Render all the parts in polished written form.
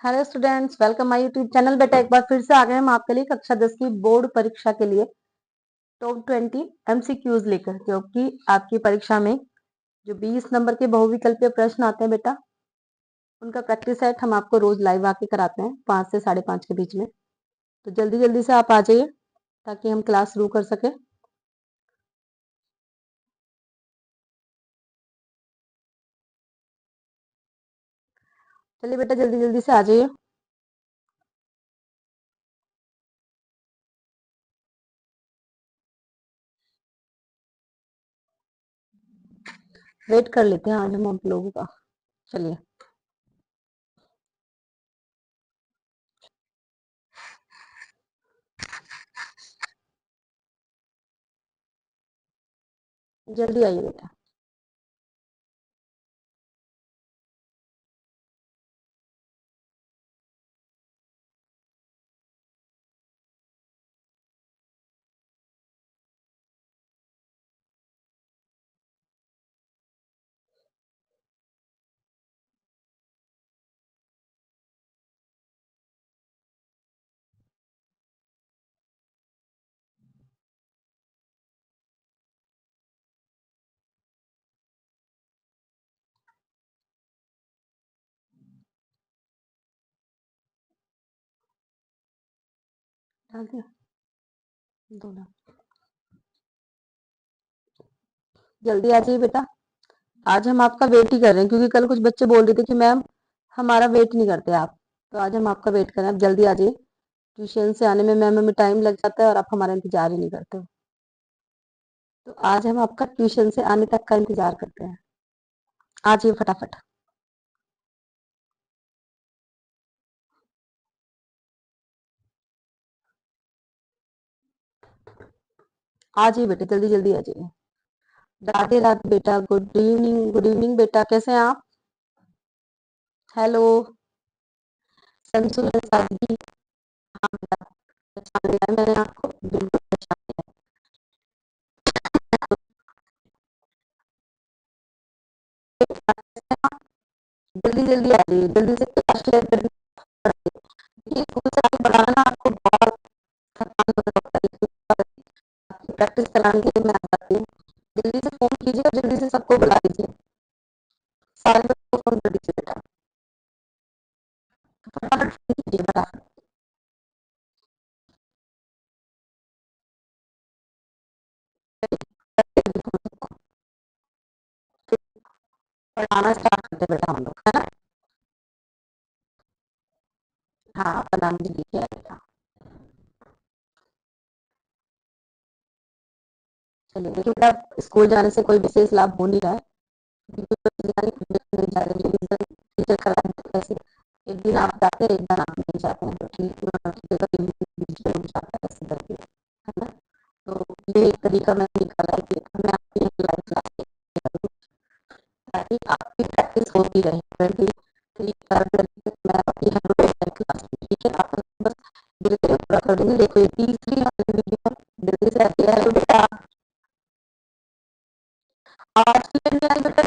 Hello students, welcome my YouTube channel. बेटा एक बार फिर से आ गए हम आपके लिए कक्षा 10 की बोर्ड परीक्षा के लिए टॉप 20 एमसीक्यूज लेकर, जो कि आपकी परीक्षा में जो 20 नंबर के बहुविकल्पीय प्रश्न आते हैं बेटा, उनका प्रैक्टिस सेट हम आपको रोज लाइव आके कराते हैं 5 से 5:30 के बीच में। तो जल्दी जल्दी से आप आ जाइए ताकि हम क्लास शुरू कर सके। चलिए बेटा जल्दी जल्दी से आ जाइए। वेट कर लेते हैं आज हम आप लोगों का। चलिए जल्दी आइए बेटा। डाल दिया दो ना। जल्दी आ जाइए बेटा। आज हम आपका वेट ही कर रहे हैं क्योंकि कल कुछ बच्चे बोल रहे थे कि मैम हमारा वेट नहीं करते आप। तो आज हम आपका वेट कर रहे हैं, आप जल्दी आ जाइए। ट्यूशन से आने में मैम हमें टाइम लग जाता है और आप हमारा इंतजार ही नहीं करते हो। तो आज हम आपका ट्यूशन से आने तक का इंतजार करते हैं। आ जाइए फटाफट। आ जाइए बेटा, जल्दी जल्दी आ जाइए। राधे राधे बेटा, गुड इवनिंग। गुड इवनिंग बेटा, कैसे हैं आप? हेलो संसु सादगी। हाँ बेटा, पहचान लिया है मैंने आपको, बिल्कुल पहचान लिया है। जल्दी जल्दी आ जाइए, जल्दी से क्लास क्लियर करनी पड़ेगी। ये स्कूल से आगे बढ़ाना आपको बहुत थकान हो सकता है। आपकी प्रैक्टिस कराने के लिए मैं आ जाती हूँ। जल्दी से फोन कीजिए और जल्दी से सबको बुला लीजिए। सारे बच्चों को फोन कर दीजिए बेटा। फटाफट फोन कीजिए फटाफट। पढ़ाना स्टार्ट करते बेटा हम लोग, है ना? हाँ प्रणाम जी, लिखिए बेटा। चलिए देखिए बेटा, स्कूल जाने से कोई विशेष लाभ हो नहीं रहा है। नहीं जा रहे, टीचर करा देते ऐसे। एक दिन आप जाते हैं, एक दिन आप नहीं जाते हैं, तो ठीक बीच में हो जाता है ऐसे करके, है ना? तो ये एक तरीका मैंने निकाला है कि मैं आपकी लाइव क्लास करूँ ताकि आपकी प्रैक्टिस होती रहे। 23 मैं आपकी लाइव क्लास में, ठीक है? आप बस धीरे धीरे पूरा कर देंगे। देखो ये तीसरी वाली वीडियो जल्दी से आती है। तो बेटा आज की नहीं आई बेटा,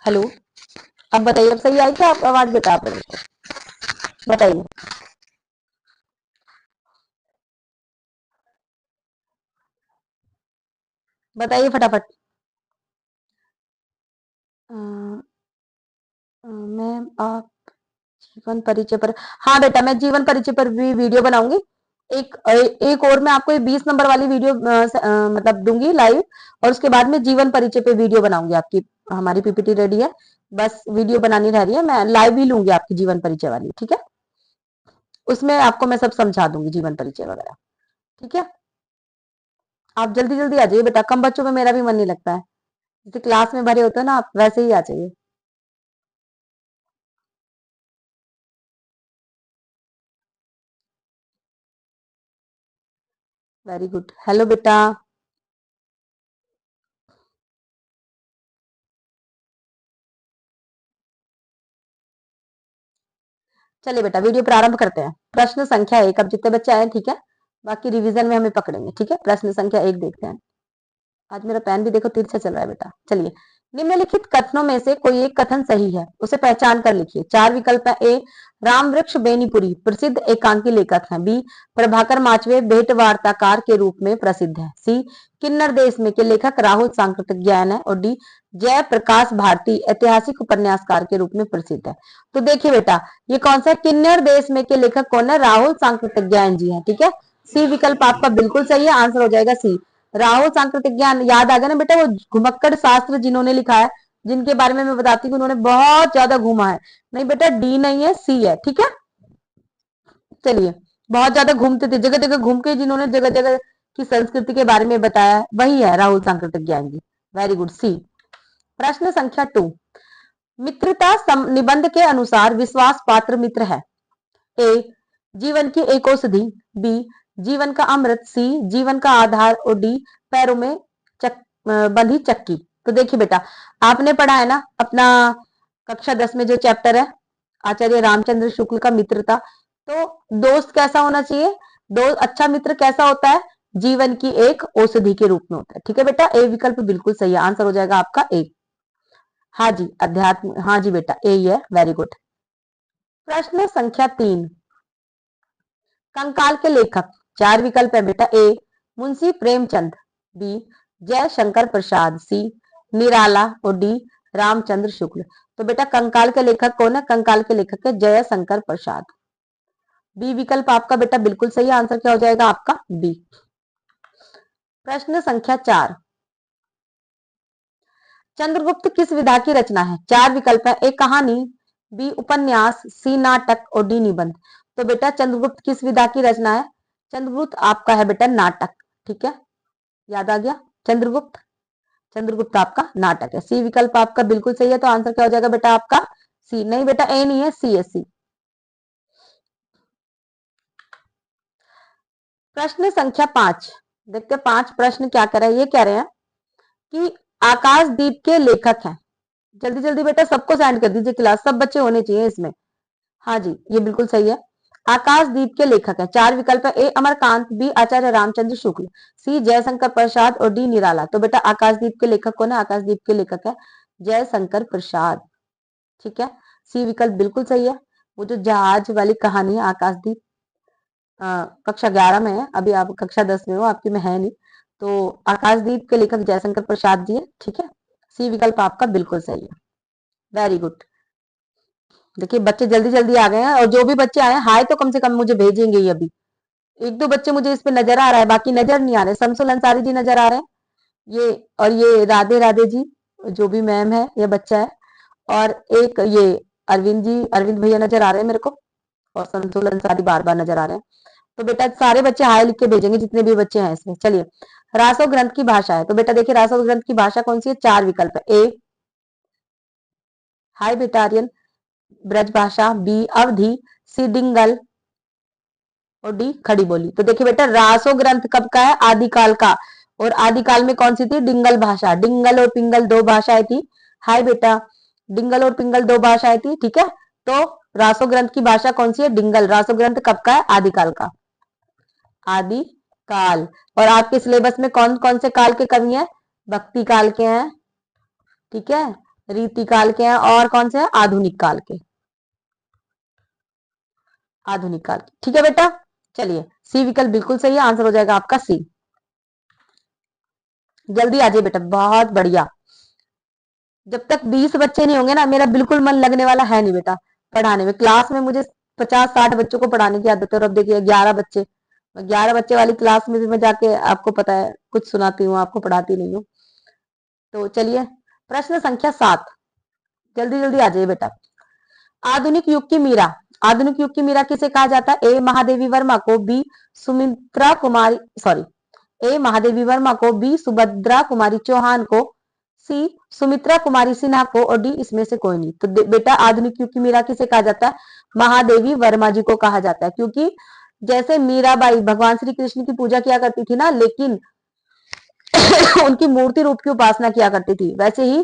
हेलो। अब बताइए, अब सही आई क्या आप आवाज? बेटा आप बताइए। बताइए फटाफट। मैम आप जीवन परिचय पर, हाँ बेटा मैं जीवन परिचय पर भी वीडियो बनाऊंगी। एक और मैं आपको 20 नंबर वाली वीडियो मतलब दूंगी लाइव, और उसके बाद में जीवन परिचय पे वीडियो बनाऊंगी आपकी। हमारी पीपीटी रेडी है, बस वीडियो बनानी रह रही है, मैं लाइव ही लूंगी आपकी जीवन परिचय वाली, ठीक है। उसमें आपको मैं सब समझा दूंगी जीवन परिचय वगैरह, ठीक है। आप जल्दी जल्दी आ जाइए बेटा, कम बच्चों में मेरा भी मन नहीं लगता है, जैसे क्लास में भरे होते हैं ना आप, वैसे ही आ जाइए। वेरी गुड, हेलो बेटा। चलिए बेटा वीडियो प्रारंभ करते हैं। प्रश्न संख्या 1, अब जितने बच्चे आए ठीक है, बाकी रिवीजन में हमें पकड़ेंगे, ठीक है। प्रश्न संख्या 1 देखते हैं। आज मेरा पेन भी देखो तिरछा चल रहा है बेटा। चलिए, निम्नलिखित कथनों में से कोई एक कथन सही है, उसे पहचान कर लिखिए। 4 विकल्प है। ए, राम वृक्ष बेनीपुरी प्रसिद्ध एकांकी लेखक हैं। बी, प्रभाकर माचवे भेंट वार्ताकार के रूप में प्रसिद्ध है। सी, किन्नर देश में के लेखक राहुल सांकृतिक ज्ञान है। और डी, जय प्रकाश भारती ऐतिहासिक उपन्यासकार के रूप में प्रसिद्ध है। तो देखिए बेटा, ये कौन सा है? किन्नर देश में के लेखक कौन है? राहुल सांकृतिक ज्ञान जी है, ठीक है। सी विकल्प आपका बिल्कुल सही है, आंसर हो जाएगा सी। राहुल सांकृतिक ज्ञान याद आ गया ना बेटा, वो घुमक्कड़ शास्त्र जिन्होंने लिखा है, जिनके बारे में मैं बताती हूँ उन्होंने बहुत ज्यादा घूमा है। नहीं बेटा, डी नहीं है, सी है, ठीक है। चलिए, बहुत ज्यादा घूमते थे, जगह जगह घूम के जिन्होंने जगह जगह की संस्कृति के बारे में बताया है, वही है राहुल सांकृतिक ज्ञान जी। वेरी गुड, सी। प्रश्न संख्या 2, मित्रता निबंध के अनुसार विश्वास पात्र मित्र है। ए, जीवन की एक औषधि। बी, जीवन का अमृत। सी, जीवन का आधार। और डी, पैरों में बंधी चक्की। तो देखिए बेटा, आपने पढ़ा है ना अपना कक्षा 10 में जो चैप्टर है आचार्य रामचंद्र शुक्ल का मित्रता। तो दोस्त कैसा होना चाहिए? दोस्त, अच्छा मित्र कैसा होता है? जीवन की एक औषधि के रूप में होता है, ठीक है बेटा। ए विकल्प बिल्कुल सही है, आंसर हो जाएगा आपका ए। हाँ जी, अध्यात्म, हाँ जी बेटा, ए ही है, वेरी गुड। प्रश्न संख्या 3, कंकाल के लेखक। 4 विकल्प है बेटा। ए, मुंशी प्रेमचंद। बी, जय शंकर प्रसाद। सी, निराला। और डी, रामचंद्र शुक्ल। तो बेटा कंकाल के लेखक कौन है? कंकाल के लेखक है जय शंकर प्रसाद। बी विकल्प आपका बेटा बिल्कुल सही, आंसर क्या हो जाएगा आपका? बी। प्रश्न संख्या 4, चंद्रगुप्त किस विधा की रचना है? 4 विकल्प है। ए, कहानी। बी, उपन्यास। सी, नाटक। और डी, निबंध। तो बेटा चंद्रगुप्त किस विधा की रचना है? चंद्रगुप्त आपका है बेटा नाटक, ठीक है। याद आ गया? चंद्रगुप्त, चंद्रगुप्त आपका नाटक है। सी विकल्प आपका बिल्कुल सही है, तो आंसर क्या हो जाएगा बेटा आपका? सी। नहीं बेटा, ए नहीं है, सी है, सी। प्रश्न संख्या 5, देखते हैं 5 प्रश्न क्या कर रहे हैं। ये कह रहे हैं कि आकाशदीप के लेखक हैं। जल्दी जल्दी बेटा सबको सेंड कर दीजिए क्लास, सब बच्चे होने चाहिए इसमें। हाँ जी, ये बिल्कुल सही है। आकाशदीप के लेखक है। 4 विकल्प है। ए, अमरकांत। बी, आचार्य रामचंद्र शुक्ल। सी, जयशंकर प्रसाद। और डी, निराला। तो बेटा आकाशदीप के लेखक कौन है? आकाशदीप के लेखक है जयशंकर प्रसाद, ठीक है। सी विकल्प बिल्कुल सही है। वो जो जहाज वाली कहानी है आकाशदीप, कक्षा 11 में है, अभी आप कक्षा 10 में हो, आपकी में है नहीं। तो आकाशदीप के लेखक जयशंकर प्रसाद जी है, ठीक है। सी विकल्प आपका बिल्कुल सही है, वेरी गुड। देखिए बच्चे जल्दी जल्दी आ गए हैं, और जो भी बच्चे आए हैं हाय तो कम से कम मुझे भेजेंगे ही। अभी 1-2 बच्चे मुझे इस पे नजर आ रहा है, बाकी नजर नहीं आ रहे। शमसुल अंसारी जी नजर आ रहे हैं, ये, और ये राधे राधे जी जो भी मैम है, ये बच्चा है। और एक ये अरविंद जी, अरविंद भैया नजर आ रहे हैं मेरे को, और शमसुल अंसारी बार बार नजर आ रहे हैं। तो बेटा सारे बच्चे हाय लिख के भेजेंगे जितने भी बच्चे हैं इसमें। चलिए, रासो ग्रंथ की भाषा है। तो बेटा देखिए रासो ग्रंथ की भाषा कौन सी है? 4 विकल्प है। ए, हाय बेटा आर्यन, ब्रज भाषा। बी, अवधि। सी, डिंगल। और डी, खड़ी बोली। तो देखिए बेटा रासो ग्रंथ कब का है? आदिकाल का। और आदिकाल में कौन सी थी? डिंगल भाषा। डिंगल और पिंगल 2 भाषाएं थी। हाय बेटा, डिंगल और पिंगल 2 भाषाएं थी, ठीक है। तो रासो ग्रंथ की भाषा कौन सी है? डिंगल। रासो ग्रंथ कब का है? आदिकाल का, आदिकाल। और आपके सिलेबस में कौन कौन से काल के कवि हैं? भक्ति काल के हैं, ठीक है, रीति काल के हैं, और कौन से हैं? आधुनिक काल के, आधुनिक काल के, ठीक है बेटा। चलिए, सी विकल्प बिल्कुल सही है, आंसर हो जाएगा आपका सी। जल्दी आ जाइए बेटा, बहुत बढ़िया। जब तक 20 बच्चे नहीं होंगे ना, मेरा बिल्कुल मन लगने वाला है नहीं बेटा पढ़ाने में। क्लास में मुझे 50-60 बच्चों को पढ़ाने की आदत है, और अब देखिए 11 बच्चे, 11 बच्चे वाली क्लास में भी मैं जाके, आपको पता है, कुछ सुनाती हूँ, आपको पढ़ाती नहीं हूँ। तो चलिए, प्रश्न संख्या 7, जल्दी जल्दी आ जाइए बेटा। आधुनिक युग की मीरा, आधुनिक युग की मीरा किसे कहा जाता है? ए महादेवी वर्मा को, बी सुमित्रा कुमारी, सॉरी, ए महादेवी वर्मा को, बी सुभद्रा कुमारी चौहान को, सी सुमित्रा कुमारी सिन्हा को, और डी इसमें से कोई नहीं। तो बेटा आधुनिक युग की मीरा किसे कहा जाता है? महादेवी वर्मा जी को कहा जाता है, क्योंकि जैसे मीराबाई भगवान श्री कृष्ण की पूजा किया करती थी ना, लेकिन उनकी मूर्ति रूप की उपासना किया करती थी, वैसे ही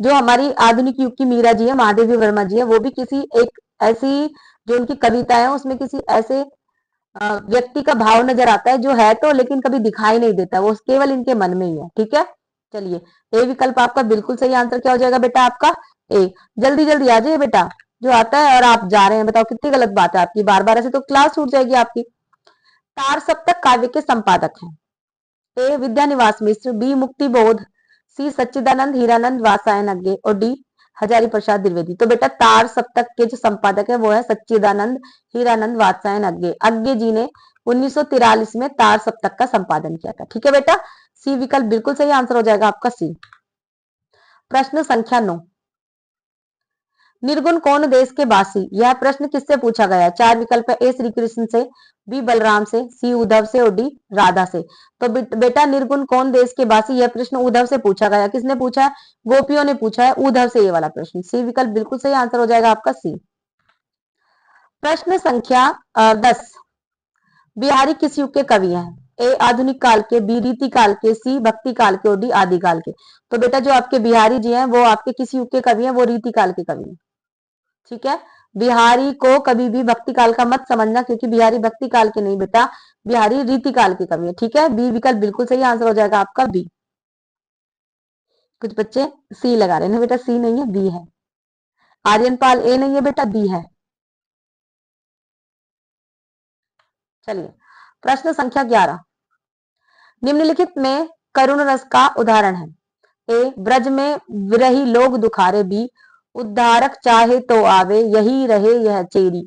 जो हमारी आधुनिक युग की मीरा जी है, महादेवी वर्मा जी है, वो भी किसी एक ऐसी, जो उनकी कविता है उसमें किसी ऐसे व्यक्ति का भाव नजर आता है जो है तो, लेकिन कभी दिखाई नहीं देता, वो केवल इनके मन में ही है। ठीक है, चलिए, ए विकल्प आपका बिल्कुल सही आंसर क्या हो जाएगा बेटा आपका? ए। जल्दी जल्दी आ जाइए बेटा, जो आता है, और आप जा रहे हैं, बताओ कितनी गलत बात है आपकी, बार बार ऐसे तो क्लास छूट जाएगी आपकी। तार सप्तक काव्य के संपादक हैं? ए विद्यानिवास मिश्र, बी मुक्ति बोध, सी सच्चिदानंद हीरानंद वात्स्यायन, और डी हजारी प्रसाद द्विवेदी। तो बेटा तार सप्तक के जो संपादक है वो है सच्चिदानंद हीरानंद वात्स्यायन अज्ञे जी ने 1943 में तार सप्तक का संपादन किया था। ठीक है बेटा, सी विकल्प बिल्कुल सही आंसर हो जाएगा आपका, सी। प्रश्न संख्या 9, निर्गुण कौन देश के वासी? यह प्रश्न किससे पूछा गया है? 4 विकल्प है, ए श्री कृष्ण से, बी बलराम से, सी उद्धव से, और डी राधा से। तो बेटा निर्गुण कौन देश के वासी, यह प्रश्न उद्धव से पूछा गया। किसने पूछा है? गोपियों ने पूछा है उद्धव से ये वाला प्रश्न। सी विकल्प बिल्कुल सही आंसर हो जाएगा आपका, सी। प्रश्न संख्या 10, बिहारी किस युग के कवि हैं? ए आधुनिक काल के, बी रीति काल के, सी भक्ति काल के, और डी आदि काल के। तो बेटा जो आपके बिहारी जी हैं वो आपके किस युग के कवि हैं? वो रीति काल के कवि हैं। ठीक है, बिहारी को कभी भी भक्ति काल का मत समझना, क्योंकि बिहारी भक्ति काल के नहीं बेटा, बिहारी रीति काल के कवि है। ठीक है, बी विकल्प बिल्कुल सही आंसर हो जाएगा आपका, बी। कुछ बच्चे सी लगा रहे हैं बेटा, सी नहीं है, बी है। आर्यन पाल ए नहीं है बेटा, बी है। चलिए, प्रश्न संख्या 11, निम्नलिखित में करुण रस का उदाहरण है? ए ब्रज में विरही लोग दुखारे, बी उद्धारक चाहे तो आवे, यही रहे यह चेरी,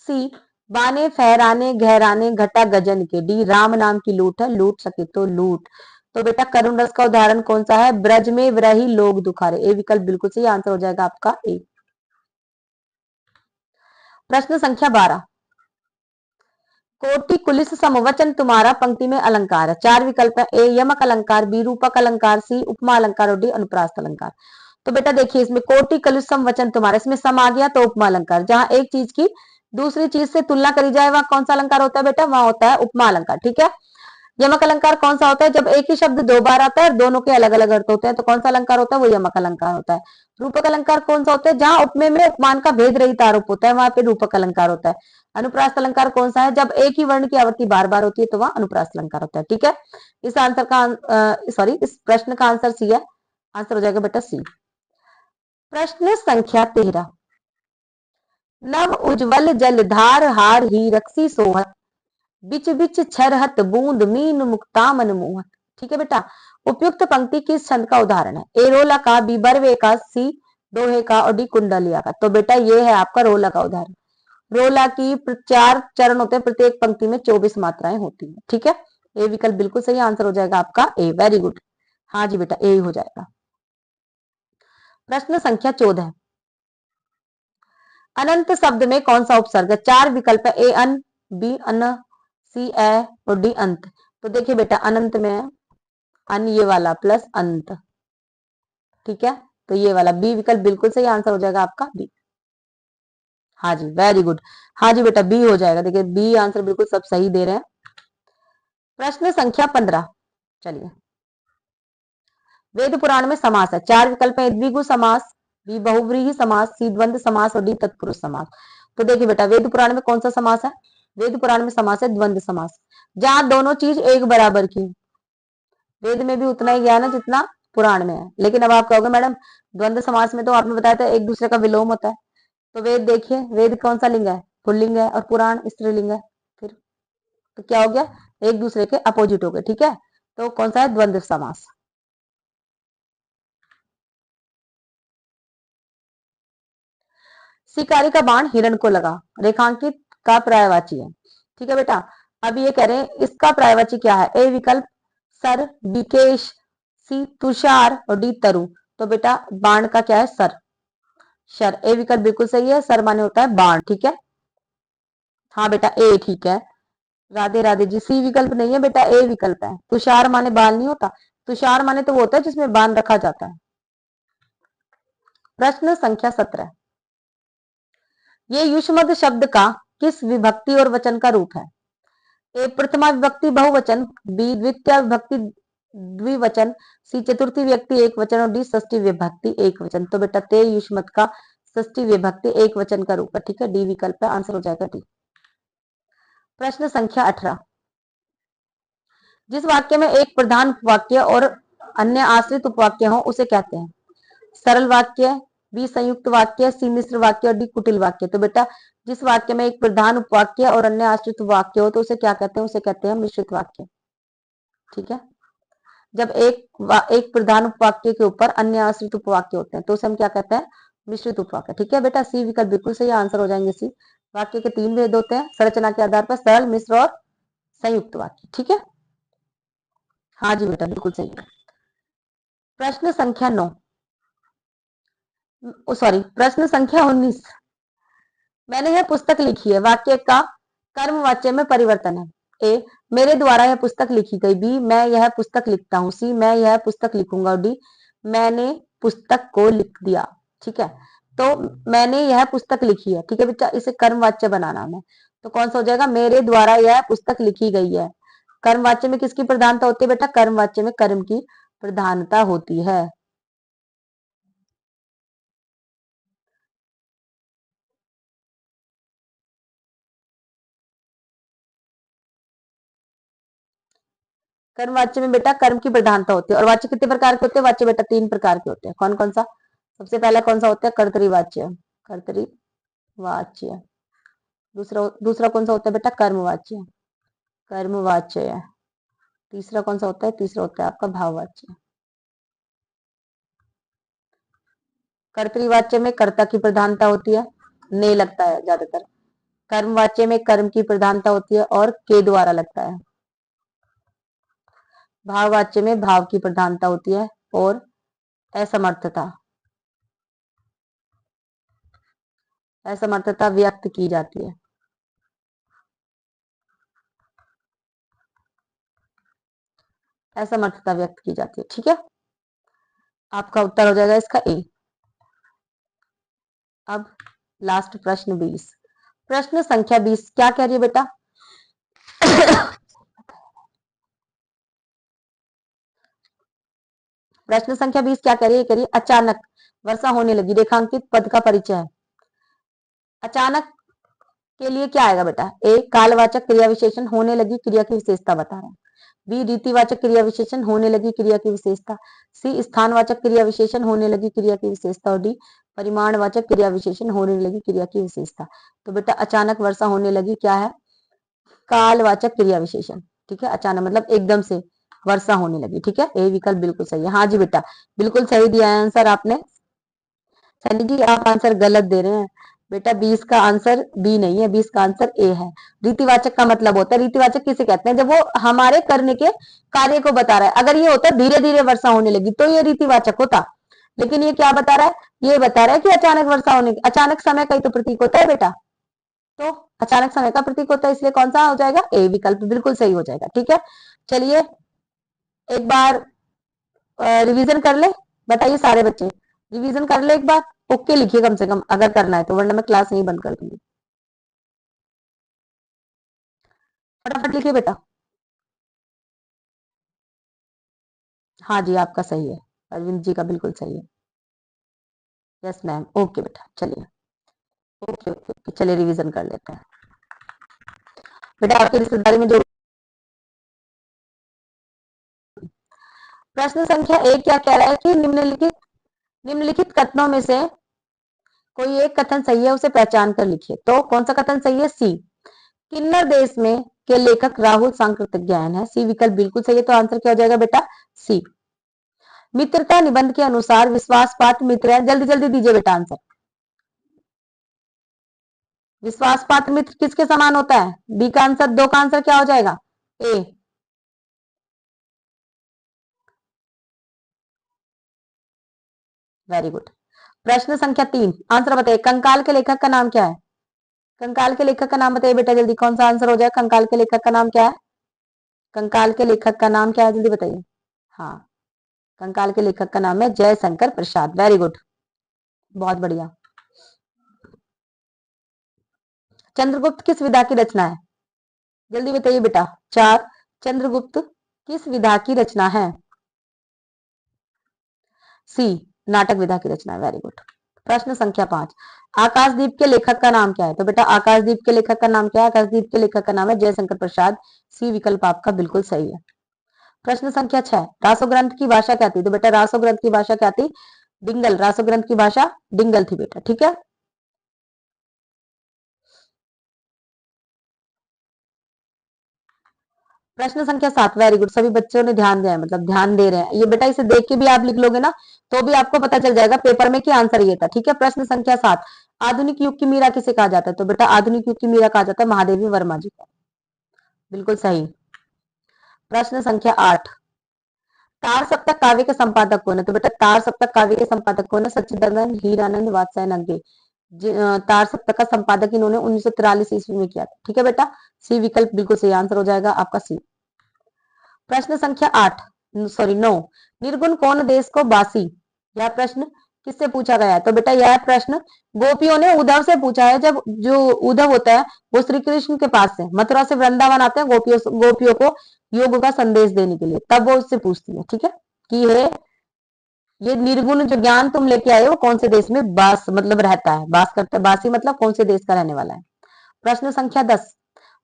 सी बाने फहराने गहराने घटा गजन के, डी राम नाम की लूट है लूट सके तो लूट। तो बेटा करुण रस का उदाहरण कौन सा है? ब्रज में विरही लोग दुखारे, ए विकल्प बिल्कुल सही आंसर हो जाएगा आपका, ए। प्रश्न संख्या 12, कोटि कुलिस समवचन तुम्हारा पंक्ति में अलंकार है? 4 विकल्प है, ए यमक अलंकार, बी रूपक अलंकार, सी उपमा अलंकार, और डी अनुप्रास अलंकार। तो बेटा देखिए, इसमें कोटि कुलिस समवचन तुम्हारा, इसमें सम आ गया तो उपमा अलंकार, जहां एक चीज की दूसरी चीज से तुलना करी जाए वहां कौन सा अलंकार होता है बेटा? वहां होता है उपमा अलंकार। ठीक है, यमक अलंकार कौन सा होता है? जब एक ही शब्द 2 बार आता है और दोनों के अलग अलग अर्थ होते हैं, तो कौन सा अलंकार होता है? वो यमक अलंकार होता है। रूपक अलंकार कौन सा होता है? जहां उपमेय में उपमान का भेद रहित आरोप होता है, वहां पे रूपक अलंकार होता है। अनुप्रास अलंकार कौन सा है? जब एक ही वर्ण की आवृत्ति बार बार होती है तो वहां अनुप्रास अलंकार होता है। ठीक है, इस आंसर का सॉरी इस प्रश्न का आंसर सी है, आंसर हो जाएगा बेटा सी। प्रश्न संख्या 13, नव उज्जवल जलधार हार ही रक्सी सोहत, बिच बिच छरहत बूंद मीन मुक्ता मन मोहत। ठीक है बेटा, उपयुक्त पंक्ति किस छंद का उदाहरण है? ए रोला का, बी बरवे का, सी दोहे का, और डी कुंडलिया का। तो बेटा ये है आपका रोला का उदाहरण। रोला की 4 चरण होते हैं, प्रत्येक पंक्ति में 24 मात्राएं होती हैं। ठीक है, ए विकल्प बिल्कुल सही आंसर हो जाएगा आपका, ए। वेरी गुड, हाँ जी बेटा, ए ही हो जाएगा। प्रश्न संख्या 14, अनंत शब्द में कौन सा उपसर्ग है? 4 विकल्प है, ए अन, बी अन, सी ए, और डी अंत। तो देखिए बेटा अनंत में है अन ये वाला प्लस अंत। ठीक है, तो ये वाला बी विकल्प बिल्कुल सही आंसर हो जाएगा आपका, बी। हाँ जी, वेरी गुड, हाँ जी बेटा बी हो जाएगा। देखिए बी आंसर बिल्कुल सब सही दे रहे हैं। प्रश्न संख्या 15, चलिए, वेद पुराण में समास है? 4 विकल्प है, द्विगु समास, बी बहुव्रीहि समास, सी द्वंद्व समास, और डी तत्पुरुष समास। तो देखिए बेटा वेद पुराण में कौन सा समास है? वेद पुराण में समास है द्वंद्व समास, जहां दोनों चीज एक बराबर की। वेद में भी उतना ही ज्ञान है जितना पुराण में है, लेकिन अब आप कहोगे मैडम द्वंद्व समास में तो आपने बताया था एक दूसरे का विलोम होता है। तो वेद देखिए, वेद कौन सा लिंग है? पुल्लिंग है, और पुराण स्त्रीलिंग है। फिर तो क्या हो गया? एक दूसरे के अपोजिट हो गए। ठीक है, तो कौन सा है? द्वंद्व समास। शिकारी का बाण हिरण को लगा, रेखांकित का पर्यायवाची है। ठीक है बेटा, अब ये कह रहे हैं इसका पर्यायवाची क्या है। ए विकल्प सर, बी केश, सी तुषार और डी तरु। तो बेटा बाण का क्या है, सर, शर। ए विकल्प बिल्कुल सही है, सर माने होता है बाण। ठीक है, हाँ बेटा ए ठीक है। राधे राधे जी, सी विकल्प नहीं है बेटा, ए विकल्प है। तुषार माने बाल नहीं होता, तुषार माने तो वो होता है जिसमें बाण रखा जाता है। प्रश्न संख्या 17, ये युष्मद शब्द का किस विभक्ति और वचन का रूप है। ए प्रथमा विभक्ति बहुवचन, बी द्वितीय विभक्ति द्विवचन, सी चतुर्थी विभक्ति एक वचन और डी षष्ठी विभक्ति एक वचन। तो बेटा ते युष्मत का षष्ठी विभक्ति एक वचन का रूप है। ठीक है, डी विकल्प है, आंसर हो जाएगा डी। प्रश्न संख्या 18, जिस वाक्य में एक प्रधान उपवाक्य और अन्य आश्रित उपवाक्य हो उसे कहते हैं सरल वाक्य, बी संयुक्त वाक्य, सी मिश्र वाक्य और डी कुटिल वाक्य। तो बेटा जिस वाक्य में एक प्रधान उपवाक्य और अन्य आश्रित वाक्य हो तो उसे क्या कहते हैं, उसे कहते हैं मिश्रित वाक्य। ठीक है, जब एक प्रधान उपवाक्य के ऊपर अन्य आश्रित उपवाक्य होते हैं तो उसे हम क्या कहते हैं, मिश्रित उपवाक्य। ठीक है बेटा, सी विकल्प बिल्कुल सही आंसर हो जाएंगे सी। वाक्य के 3 भेद होते हैं संरचना के आधार पर, सरल, मिश्र और संयुक्त वाक्य। ठीक है, हाँ जी बेटा बिल्कुल सही है। प्रश्न संख्या 9, सॉरी प्रश्न संख्या 19, मैंने यह पुस्तक लिखी है, वाक्य का कर्मवाच्य में परिवर्तन है। ए मेरे द्वारा यह पुस्तक लिखी गई, बी मैं यह पुस्तक लिखता हूँ, सी मैं यह पुस्तक लिखूंगा और डी मैंने पुस्तक को लिख दिया। ठीक है, तो मैंने यह पुस्तक लिखी है। ठीक है बेटा, इसे कर्मवाच्य बनाना है, तो कौन सा हो जाएगा, मेरे द्वारा यह पुस्तक लिखी गई है। कर्मवाच्य में किसकी प्रधानता होती है बेटा, कर्मवाच्य में कर्म की प्रधानता होती है। कर्मवाच्य में बेटा कर्म की प्रधानता होती है। और वाच्य कितने प्रकार के होते हैं, वाच्य बेटा 3 प्रकार के होते हैं। कौन कौन सा, सबसे पहला कौन सा होता है, कर्तरीवाच्य, कर्तरीवाच्य। दूसरा दूसरा कौन सा होता है बेटा, कर्मवाच्य, कर्मवाच्य। तीसरा कौन सा होता है, तीसरा होता है आपका भाववाच्य। कर्तरीवाच्य में कर्ता की प्रधानता होती है, ने लगता है ज्यादातर। कर्मवाच्य में कर्म की प्रधानता होती है और के द्वारा लगता है। भाववाच्य में भाव की प्रधानता होती है और असमर्थता, असमर्थता व्यक्त की जाती है। असमर्थता व्यक्त की जाती है। ठीक है, आपका उत्तर हो जाएगा इसका ए। अब लास्ट प्रश्न 20, प्रश्न संख्या 20 क्या कह रही है बेटा प्रश्न संख्या 20 क्या कह रही है, कह रही है अचानक वर्षा होने लगी, रेखांकित पद का परिचय है। अचानक के लिए क्या आएगा बेटा, ए कालवाचक क्रिया विशेषण, होने लगी क्रिया की विशेषता बता रहा है। बी रीतिवाचक क्रिया विशेषण, होने लगी क्रिया की विशेषता। सी स्थानवाचक क्रिया विशेषण, होने लगी क्रिया की विशेषता। और डी परिमाणवाचक क्रिया विशेषण, होने लगी क्रिया की विशेषता। तो बेटा अचानक वर्षा होने लगी क्या है, कालवाचक क्रिया विशेषण। ठीक है, अचानक मतलब एकदम से वर्षा होने लगी। ठीक है, ए विकल्प बिल्कुल सही है। हाँ जी बेटा बिल्कुल सही दिया है आंसर आपने। सनी जी आप आंसर गलत दे रहे हैं बेटा, 20 का आंसर बी नहीं है, 20 का आंसर ए है। रीतिवाचक का मतलब होता है, रीतिवाचक किसे कहते हैं, जब वो हमारे करने के कार्य को बता रहा है। अगर ये होता धीरे धीरे वर्षा होने लगी तो ये रीतिवाचक होता, लेकिन ये क्या बता रहा है, ये बता रहा है कि अचानक वर्षा होने की, अचानक समय का ही तो प्रतीक होता है बेटा, तो अचानक समय का प्रतीक होता है, इसलिए कौन सा हो जाएगा, ए विकल्प बिल्कुल सही हो जाएगा। ठीक है, चलिए एक बार रिवीजन कर ले, बताइए सारे बच्चे रिवीजन कर ले एक बार, ओके लिखिए कम से कम अगर करना है तो, वरना मैं क्लास नहीं बंद कर दूंगी। फटाफट लिखिए बेटा। हाँ जी आपका सही है, अरविंद जी का बिल्कुल सही है। यस मैम, ओके बेटा चलिए, ओके ओके ओके चलिए रिवीजन कर लेते हैं बेटा। आपकी रिश्तेदारी में जो प्रश्न संख्या 1 क्या कह रहा है कि निम्नलिखित कथनों में से कोई एक कथन सही है, उसे पहचान कर लिखिए। तो कौन सा कथन सही है, सी किन्नर देश में के लेखक राहुल सांकृतिज्ञान है, सी विकल्प बिल्कुल सही है। तो आंसर क्या हो जाएगा बेटा, सी। मित्रता निबंध के अनुसार विश्वास पात्र मित्र है, जल्दी जल्दी दीजिए बेटा आंसर। विश्वास पात्र मित्र किसके समान होता है? बी का आंसर, दो का आंसर क्या हो जाएगा? ए। Very good. प्रश्न संख्या 3, आंसर बताइए, कंकाल के लेखक का नाम क्या है? कंकाल के लेखक का नाम बताइए बेटा जल्दी, कौन सा आंसर हो जाए? कंकाल के लेखक का नाम क्या है? कंकाल के लेखक का नाम क्या है, जल्दी बताइए। हाँ, कंकाल के लेखक का नाम है जयशंकर प्रसाद। वेरी गुड, बहुत बढ़िया। चंद्रगुप्त किस विधा की रचना है? जल्दी बताइए बेटा। 4, चंद्रगुप्त किस विधा की रचना है? सी, नाटक विधा की रचना है। Very good. प्रश्न संख्या 5, आकाशदीप के लेखक का नाम क्या है? तो बेटा आकाशदीप के लेखक का नाम क्या है? आकाशदीप के लेखक का नाम है जयशंकर प्रसाद। सी विकल्प आपका बिल्कुल सही है। प्रश्न संख्या 6, रासो ग्रंथ की भाषा क्या थी? तो बेटा रासो ग्रंथ की भाषा क्या थी? डिंगल। रासो ग्रंथ की भाषा डिंगल थी बेटा, ठीक है। प्रश्न संख्या 7, वेरी गुड, सभी बच्चों ने ध्यान दिया है, मतलब ध्यान दे रहे हैं ये बेटा। इसे देख के भी आप लिख लोगे ना तो भी आपको पता चल जाएगा पेपर में कि आंसर ये था, ठीक है। प्रश्न संख्या 7, आधुनिक युग की मीरा किसे कहा जाता है? तो बेटा आधुनिक युग की मीरा कहा जाता है महादेवी वर्मा जी को। बिल्कुल सही। प्रश्न संख्या 8, तार सप्तक काव्य के संपादक कौन है? तो बेटा तार सप्तक काव्य के संपादक कौन है? सच्चिदानंद हीरानंद वात्स्यायन नंगे। तार सप्तक का संपादक इन्होंने 1943 ईस्वी में किया था, ठीक है बेटा। सी विकल्प बिल्कुल सही आंसर हो जाएगा आपका, सी। प्रश्न संख्या 8, सॉरी 9, निर्गुण कौन देश को बासी? यह प्रश्न किससे पूछा गया है? तो बेटा यह प्रश्न गोपियों ने उद्धव से पूछा है। जब जो उद्धव होता है वो श्री कृष्ण के पास से मथुरा से वृंदावन आते हैं गोपियों को योग का संदेश देने के लिए, तब वो उससे पूछती है, ठीक है, कि ये निर्गुण जो ज्ञान तुम लेके आए हो कौन से देश में बास मतलब रहता है, बास करता है, बासी मतलब कौन से देश का रहने वाला है। प्रश्न संख्या 10,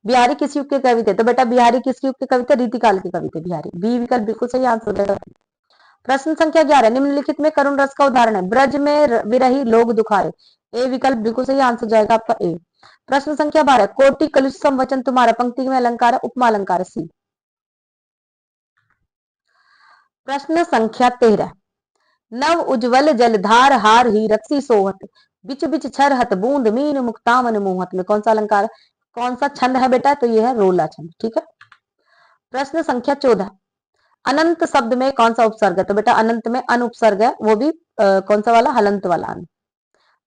बिहारी किस युग के कवि थे? तो बेटा बिहारी किस युग के कवि थे? रीतिकाल के कवि थे बिहारी। बी विकल्प बिल्कुल सही आंसर हो जाएगा। प्रश्न संख्या 11, निम्नलिखित में करुण रस का उदाहरण है, ब्रज में विरही लोग दुखाए। ए विकल्प बिल्कुल सही आंसर हो जाएगा आपका, ए। प्रश्न संख्या 12, कोटि कलुषम वचन तुम्हारा, पंक्ति में अलंकार है, उपमा अलंकार है, सी। प्रश्न संख्या 13, नव उज्जवल जलधार हार ही रक्सी सोहत, बिच बिच छरहत बूंद मीन मुक्तामन मोहत में कौन सा अलंकार, कौन सा छंद है बेटा? तो यह है रोला छंद, ठीक है। प्रश्न संख्या 14, अनंत शब्द में कौन सा उपसर्ग है? तो बेटा अनंत में अन उपसर्ग है, वो भी कौन सा वाला? हलंत वाला अन।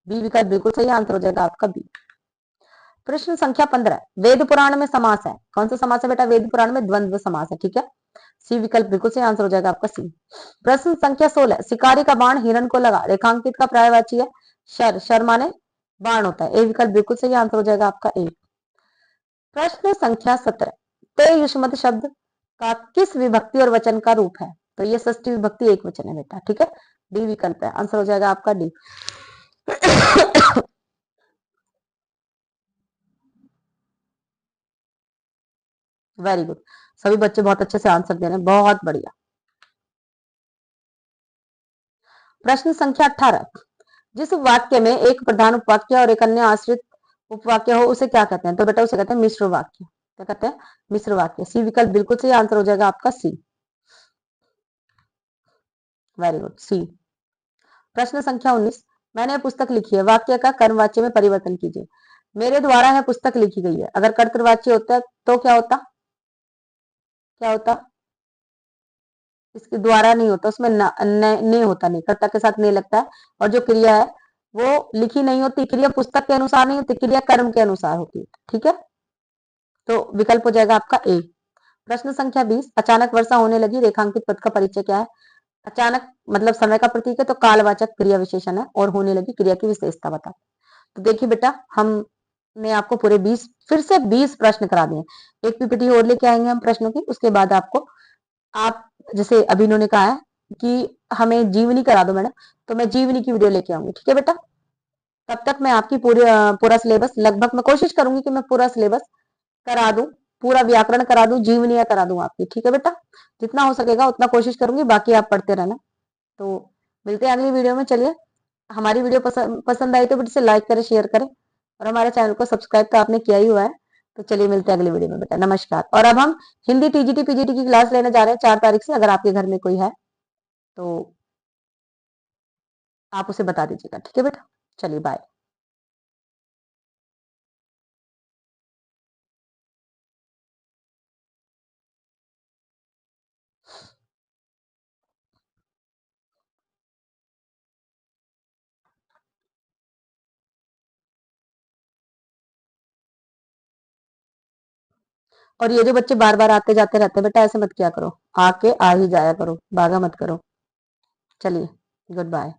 बी विकल्प बिल्कुल सही आंसर हो जाएगा आपका, बी। प्रश्न संख्या 15, वेद पुराण में समास है, कौन सा समास है बेटा? वेद पुराण में द्वंद्व समास है, ठीक है। सी विकल्प बिल्कुल सही आंसर हो जाएगा आपका, सी। प्रश्न संख्या 16, शिकारी का बाण हिरण को लगा, रेखांकित का पर्यायवाची है शर। शर माने बाण होता है। ए विकल्प बिल्कुल सही आंसर हो जाएगा आपका, ए। प्रश्न संख्या 17, ते युष्मत शब्द का किस विभक्ति और वचन का रूप है? तो ये षष्ठी विभक्ति एक वचन है बेटा, ठीक है। डी विकल्प है, आंसर हो जाएगा आपका डी। वेरी गुड, सभी बच्चे बहुत अच्छे से आंसर दे रहे हैं, बहुत बढ़िया। प्रश्न संख्या 18, जिस वाक्य में एक प्रधान उपवाक्य और एक अन्य आश्रित उपवाक्य हो उसे क्या कहते हैं? तो बेटा उसे कहते हैं मिश्र वाक्य। क्या कहते हैं? मिश्र वाक्य। सी विकल्प बिल्कुल सही आंसर हो जाएगा आपका, सी। वेरी गुड, सी। प्रश्न संख्या 19, मैंने यह पुस्तक लिखी है, वाक्य का कर्मवाच्य में परिवर्तन कीजिए। मेरे द्वारा यह पुस्तक लिखी गई है, अगर कर्तृवाच्य होता तो क्या होता? क्या होता? इसके द्वारा नहीं होता, उसमें ने होता, नहीं, कर्ता के साथ नहीं लगता है। और जो क्रिया है वो लिखी नहीं होती, क्रिया पुस्तक के अनुसार नहीं होती, क्रिया कर्म के अनुसार होती है, ठीक है। तो विकल्प हो जाएगा आपका ए। प्रश्न संख्या 20, अचानक वर्षा होने लगी, रेखांकित पद का परिचय क्या है? अचानक मतलब समय का प्रतीक है, तो कालवाचक क्रिया विशेषण है, और होने लगी क्रिया की विशेषता बता। तो देखिए बेटा, हमने आपको पूरे 20 फिर से 20 प्रश्न करा दिए। एक पीपीटी और लेके आएंगे हम प्रश्नों की, उसके बाद आपको आप जैसे अभी इन्होंने कहा है कि हमें जीवनी करा दो मैडम, तो मैं जीवनी की वीडियो लेके आऊंगी, ठीक है बेटा। तब तक मैं आपकी पूरा सिलेबस लगभग मैं कोशिश करूंगी कि मैं पूरा सिलेबस करा दूं, पूरा व्याकरण करा दूं, जीवनियां करा दूं आपकी, ठीक है बेटा। जितना हो सकेगा उतना कोशिश करूंगी, बाकी आप पढ़ते रहना। तो मिलते हैं अगली वीडियो में। चलिए, हमारी वीडियो पसंद आई तो बेटा से लाइक करें, शेयर करें, और हमारे चैनल को सब्सक्राइब तो आपने किया ही हुआ है। तो चलिए मिलते हैं अगली वीडियो में बेटा, नमस्कार। और अब हम हिंदी टीजीटी पीजीटी की क्लास लेने जा रहे हैं 4 तारीख से, अगर आपके घर में कोई है तो आप उसे बता दीजिएगा, ठीक है बेटा। चलिए बाय। और ये जो बच्चे बार बार आते जाते रहते हैं, बेटा ऐसे मत किया करो, आके आ ही जाया करो, भागा मत करो। चलिए, गुड बाय।